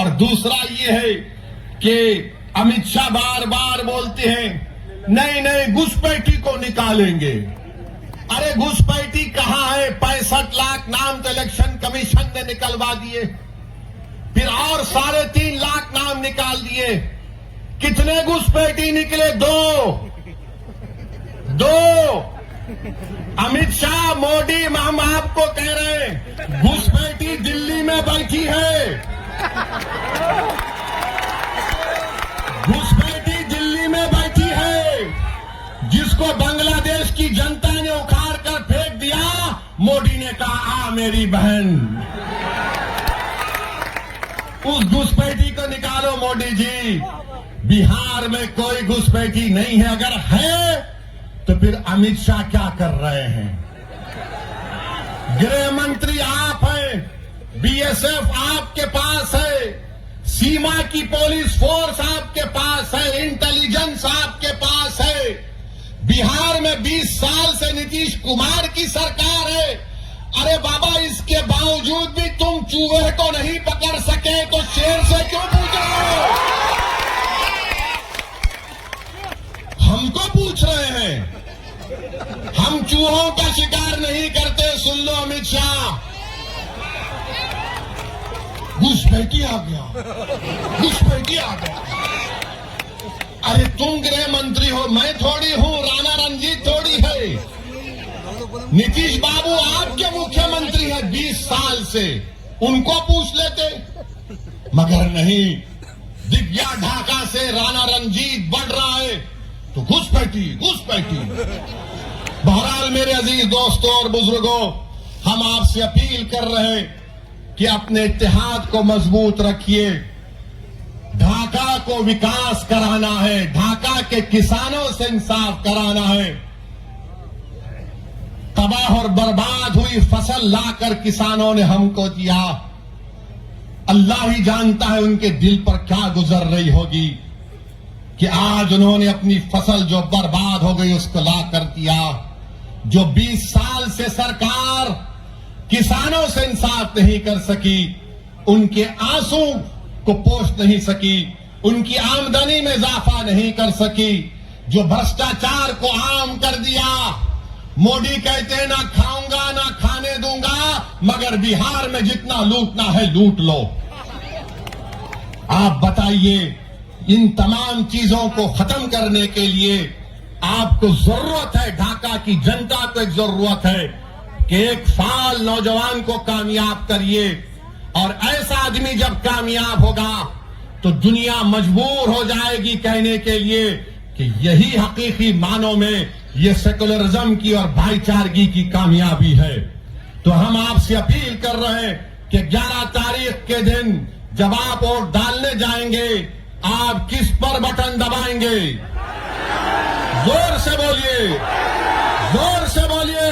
और दूसरा ये है कि अमित शाह बार बार बोलते हैं नहीं नहीं घुसपैठी को निकालेंगे। अरे घुसपैठी कहां है? 65 लाख नाम तो इलेक्शन कमीशन ने निकलवा दिए, फिर और 3.5 लाख नाम निकाल दिए। कितने घुसपैठी निकले? दो। अमित शाह, मोदी, हम आपको कह रहे हैं घुसपैठी दिल्ली में बैठी है। घुसपैठी दिल्ली में बैठी है, जिसको बांग्लादेश की जनता ने उखाड़ कर फेंक दिया। मोदी ने कहा आ मेरी बहन, उस घुसपैठी को निकालो मोदी जी। बिहार में कोई घुसपैठी नहीं है, अगर है तो फिर अमित शाह क्या कर रहे हैं? गृह मंत्री आप हैं, बीएसएफ आपके पास है, सीमा की पुलिस फोर्स आपके पास है, इंटेलिजेंस आपके पास है। बिहार में 20 साल से नीतीश कुमार की सरकार है। अरे बाबा, इसके बावजूद भी तुम चूहे को नहीं पकड़ सके तो शेर से क्यों पूछ रहे हो? हमको पूछ रहे हैं। हम चूहों का शिकार नहीं करते। सुन लो अमित शाह, घुसपैठी आ गया, घुसपैठी आ गया। अरे तुम गृह मंत्री हो, मैं थोड़ी हूं, राणा रणजीत थोड़ी है। नीतीश बाबू आपके मुख्यमंत्री है 20 साल से, उनको पूछ लेते, मगर नहीं। दिव्या ढाका से राणा रणजीत बढ़ रहा है तो घुसपैठी। बहरहाल मेरे अजीज दोस्तों और बुजुर्गों, हम आपसे अपील कर रहे हैं कि अपने इत्तेहाद को मजबूत रखिए। ढाका को विकास कराना है, ढाका के किसानों से इंसाफ कराना है। तबाह और बर्बाद हुई फसल लाकर किसानों ने हमको दिया। अल्लाह ही जानता है उनके दिल पर क्या गुजर रही होगी कि आज उन्होंने अपनी फसल जो बर्बाद हो गई उसको ला कर दिया। जो 20 साल से सरकार किसानों से इंसाफ नहीं कर सकी, उनके आंसू को पोंछ नहीं सकी, उनकी आमदनी में इजाफा नहीं कर सकी, जो भ्रष्टाचार को आम कर दिया। मोदी कहते हैं ना खाऊंगा ना खाने दूंगा, मगर बिहार में जितना लूटना है लूट लो। आप बताइए, इन तमाम चीजों को खत्म करने के लिए आपको जरूरत है, ढाका की जनता को एक जरूरत है कि एक फाल नौजवान को कामयाब करिए। और ऐसा आदमी जब कामयाब होगा तो दुनिया मजबूर हो जाएगी कहने के लिए कि यही हकीकी मानों में ये सेकुलरिज्म की और भाईचारगी की कामयाबी है। तो हम आपसे अपील कर रहे हैं कि 11 तारीख के दिन जब आप वोट डालने जाएंगे, आप किस पर बटन दबाएंगे? जोर से बोलिए, जोर से बोलिए।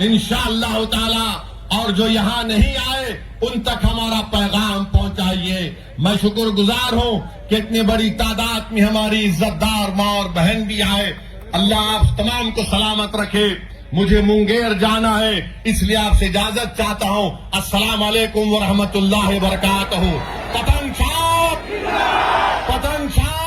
इंशाअल्लाह ताला। और जो यहां नहीं आए उन तक हमारा पैगाम पहुंचाइए। मैं शुक्रगुजार हूं कि इतनी बड़ी तादाद में हमारी इज्जतदार मां और बहन भी आए। अल्लाह आप तमाम को सलामत रखे। मुझे मुंगेर जाना है, इसलिए आपसे इजाजत चाहता हूं। अस्सलाम वालेकुम व रहमतुल्लाहि व बरकातहू। पतन छाप, पतन छाप।